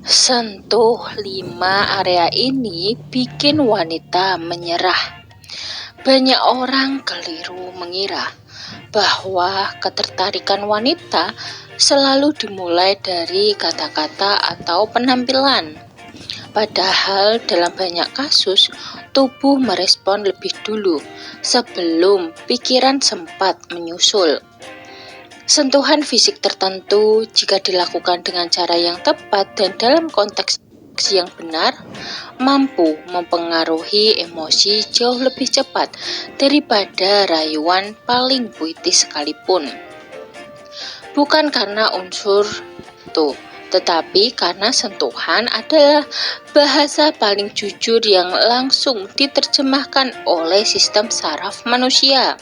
Sentuh 5 area ini bikin wanita menyerah. Banyak orang keliru mengira bahwa ketertarikan wanita selalu dimulai dari kata-kata atau penampilan. Padahal dalam banyak kasus, tubuh merespon lebih dulu sebelum pikiran sempat menyusul. Sentuhan fisik tertentu jika dilakukan dengan cara yang tepat dan dalam konteks yang benar, mampu mempengaruhi emosi jauh lebih cepat daripada rayuan paling puitis sekalipun. Bukan karena unsur itu, tetapi karena sentuhan adalah bahasa paling jujur yang langsung diterjemahkan oleh sistem saraf manusia.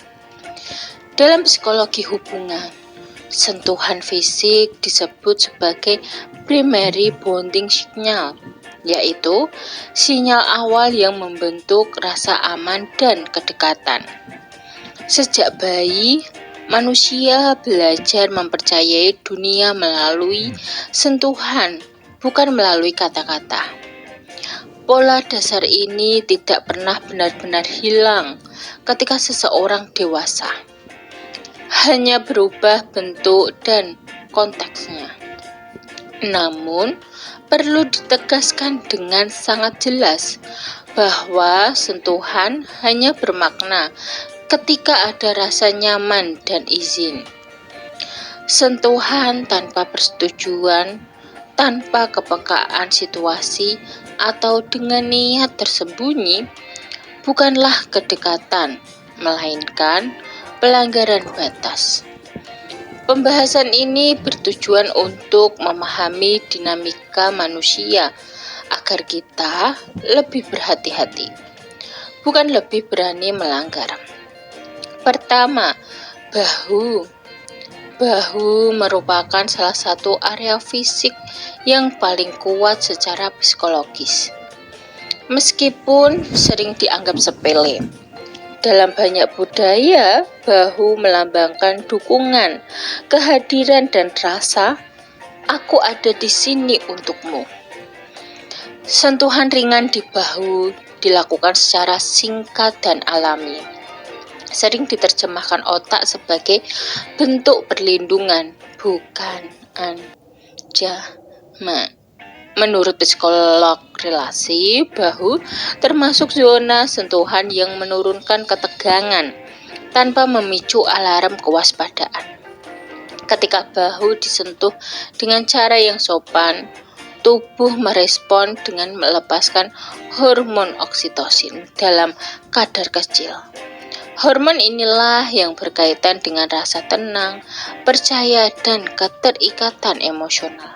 Dalam psikologi hubungan, sentuhan fisik disebut sebagai primary bonding signal, yaitu sinyal awal yang membentuk rasa aman dan kedekatan. Sejak bayi, manusia belajar mempercayai dunia melalui sentuhan, bukan melalui kata-kata. Pola dasar ini tidak pernah benar-benar hilang ketika seseorang dewasa. Hanya berubah bentuk dan konteksnya. Namun, perlu ditegaskan dengan sangat jelas bahwa sentuhan hanya bermakna ketika ada rasa nyaman dan izin. Sentuhan tanpa persetujuan, tanpa kepekaan situasi, atau dengan niat tersembunyi bukanlah kedekatan, melainkan pelanggaran batas. Pembahasan ini bertujuan untuk memahami dinamika manusia agar kita lebih berhati-hati, bukan lebih berani melanggar. Pertama, bahu. Bahu merupakan salah satu area fisik yang paling kuat secara psikologis. Meskipun sering dianggap sepele, dalam banyak budaya, bahu melambangkan dukungan, kehadiran, dan rasa, "Aku ada di sini untukmu." Sentuhan ringan di bahu dilakukan secara singkat dan alami. Sering diterjemahkan otak sebagai bentuk perlindungan, bukan ancaman. Menurut psikolog relasi, bahu termasuk zona sentuhan yang menurunkan ketegangan tanpa memicu alarm kewaspadaan. Ketika bahu disentuh dengan cara yang sopan, tubuh merespon dengan melepaskan hormon oksitosin dalam kadar kecil. Hormon inilah yang berkaitan dengan rasa tenang, percaya, dan keterikatan emosional.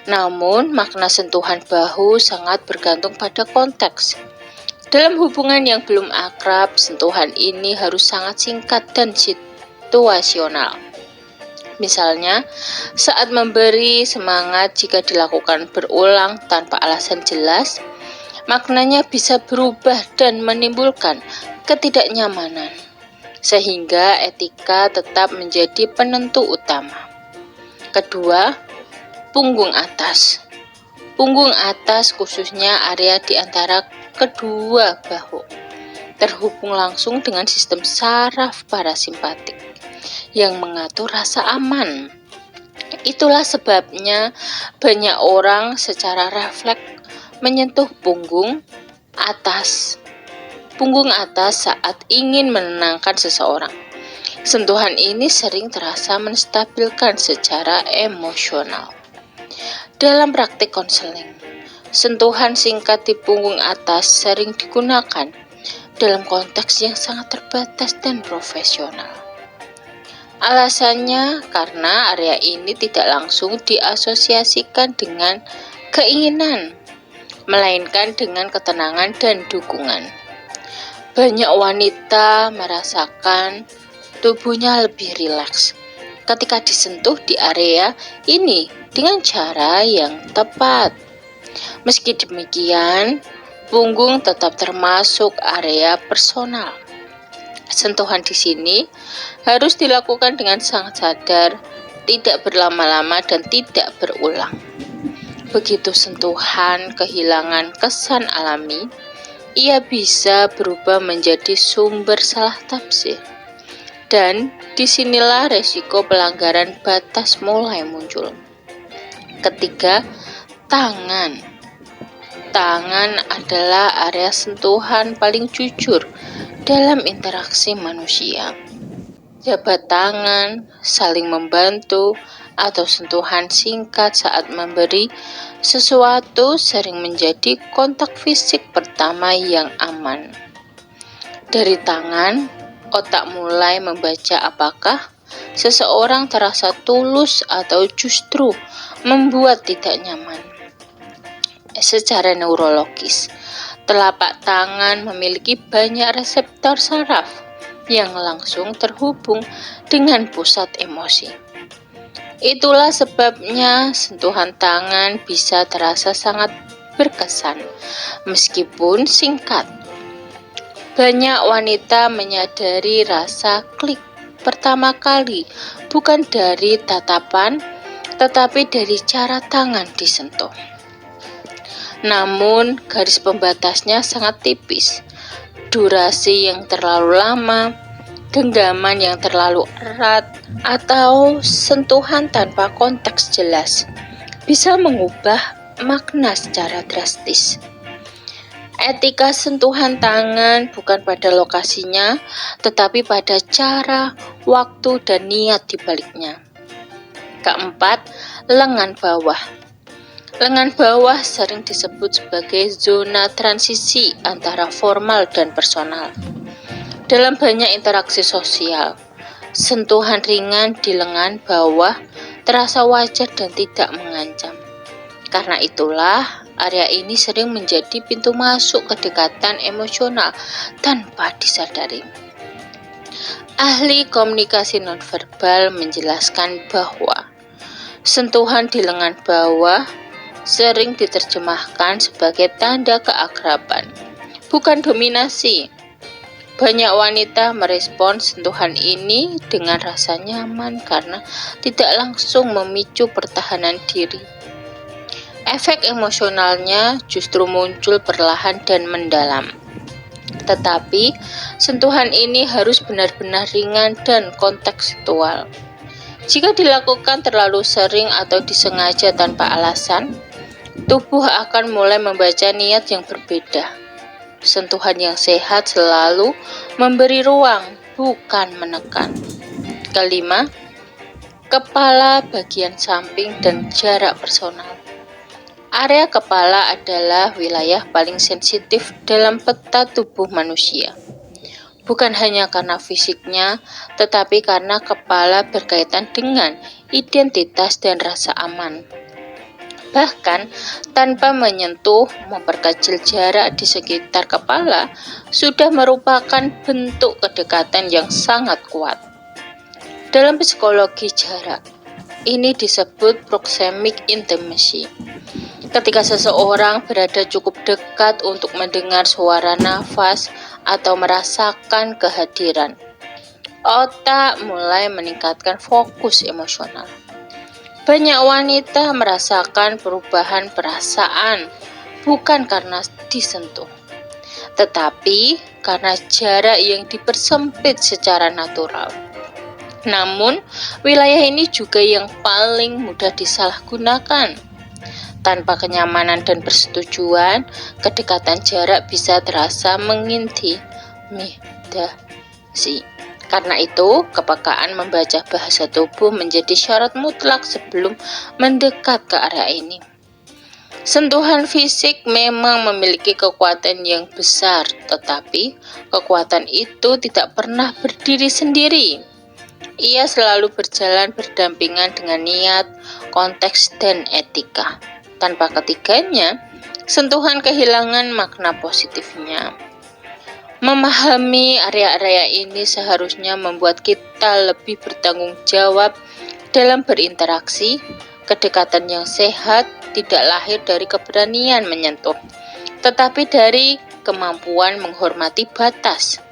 Namun, makna sentuhan bahu sangat bergantung pada konteks. Dalam hubungan yang belum akrab, sentuhan ini harus sangat singkat dan situasional. Misalnya, saat memberi semangat jika dilakukan berulang tanpa alasan jelas, maknanya bisa berubah dan menimbulkan ketidaknyamanan, sehingga etika tetap menjadi penentu utama. Kedua, punggung atas. Punggung atas, khususnya area di antara kedua bahu, terhubung langsung dengan sistem saraf parasimpatik yang mengatur rasa aman. Itulah sebabnya banyak orang secara refleks menyentuh punggung atas saat ingin menenangkan seseorang. Sentuhan ini sering terasa menstabilkan secara emosional. Dalam praktik konseling, sentuhan singkat di punggung atas sering digunakan dalam konteks yang sangat terbatas dan profesional. Alasannya karena area ini tidak langsung diasosiasikan dengan keinginan, melainkan dengan ketenangan dan dukungan. Banyak wanita merasakan tubuhnya lebih rileks ketika disentuh di area ini dengan cara yang tepat. Meski demikian, punggung tetap termasuk area personal. Sentuhan di sini harus dilakukan dengan sangat sadar, tidak berlama-lama dan tidak berulang. begitu sentuhan kehilangan kesan alami, ia bisa berubah menjadi sumber salah tafsir. Dan disinilah resiko pelanggaran batas mulai muncul. Ketiga, tangan. Tangan adalah area sentuhan paling jujur dalam interaksi manusia. Jabat tangan, saling membantu, atau sentuhan singkat saat memberi sesuatu sering menjadi kontak fisik pertama yang aman. Dari tangan, otak mulai membaca apakah seseorang terasa tulus atau justru membuat tidak nyaman. Secara neurologis, telapak tangan memiliki banyak reseptor saraf yang langsung terhubung dengan pusat emosi. Itulah sebabnya sentuhan tangan bisa terasa sangat berkesan, meskipun singkat. Banyak wanita menyadari rasa klik pertama kali bukan dari tatapan, tetapi dari cara tangan disentuh. Namun, garis pembatasnya sangat tipis. Durasi yang terlalu lama, genggaman yang terlalu erat, atau sentuhan tanpa konteks jelas bisa mengubah makna secara drastis. Etika sentuhan tangan bukan pada lokasinya, tetapi pada cara, waktu, dan niat di baliknya. Keempat, lengan bawah. Lengan bawah sering disebut sebagai zona transisi antara formal dan personal. Dalam banyak interaksi sosial, sentuhan ringan di lengan bawah terasa wajar dan tidak mengancam. Karena itulah, area ini sering menjadi pintu masuk kedekatan emosional tanpa disadari. Ahli komunikasi nonverbal menjelaskan bahwa sentuhan di lengan bawah sering diterjemahkan sebagai tanda keakraban, bukan dominasi. Banyak wanita merespon sentuhan ini dengan rasa nyaman karena tidak langsung memicu pertahanan diri. Efek emosionalnya justru muncul perlahan dan mendalam. Tetapi, sentuhan ini harus benar-benar ringan dan kontekstual. Jika dilakukan terlalu sering atau disengaja tanpa alasan, tubuh akan mulai membaca niat yang berbeda. Sentuhan yang sehat selalu memberi ruang, bukan menekan. Kelima, kepala, bagian samping, dan jarak personal. Area kepala adalah wilayah paling sensitif dalam peta tubuh manusia. Bukan hanya karena fisiknya, tetapi karena kepala berkaitan dengan identitas dan rasa aman. Bahkan, tanpa menyentuh, memperkecil jarak di sekitar kepala sudah merupakan bentuk kedekatan yang sangat kuat. Dalam psikologi jarak, ini disebut proxemic intimacy. Ketika seseorang berada cukup dekat untuk mendengar suara nafas atau merasakan kehadiran, otak mulai meningkatkan fokus emosional. Banyak wanita merasakan perubahan perasaan bukan karena disentuh, tetapi karena jarak yang dipersempit secara natural. Namun, wilayah ini juga yang paling mudah disalahgunakan. Tanpa kenyamanan dan persetujuan, kedekatan jarak bisa terasa mengintimidasi. Karena itu, kepekaan membaca bahasa tubuh menjadi syarat mutlak sebelum mendekat ke area ini. Sentuhan fisik memang memiliki kekuatan yang besar, tetapi kekuatan itu tidak pernah berdiri sendiri. Ia selalu berjalan berdampingan dengan niat, konteks, dan etika. Tanpa ketiganya, sentuhan kehilangan makna positifnya. Memahami area-area ini seharusnya membuat kita lebih bertanggung jawab dalam berinteraksi. Kedekatan yang sehat tidak lahir dari keberanian menyentuh, tetapi dari kemampuan menghormati batas.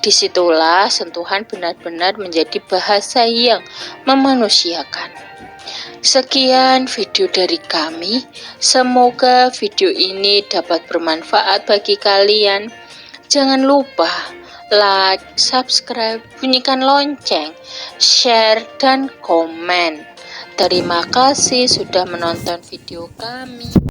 Disitulah sentuhan benar-benar menjadi bahasa yang memanusiakan. Sekian video dari kami. Semoga video ini dapat bermanfaat bagi kalian. Jangan lupa like, subscribe, bunyikan lonceng, share, dan komen. Terima kasih sudah menonton video kami.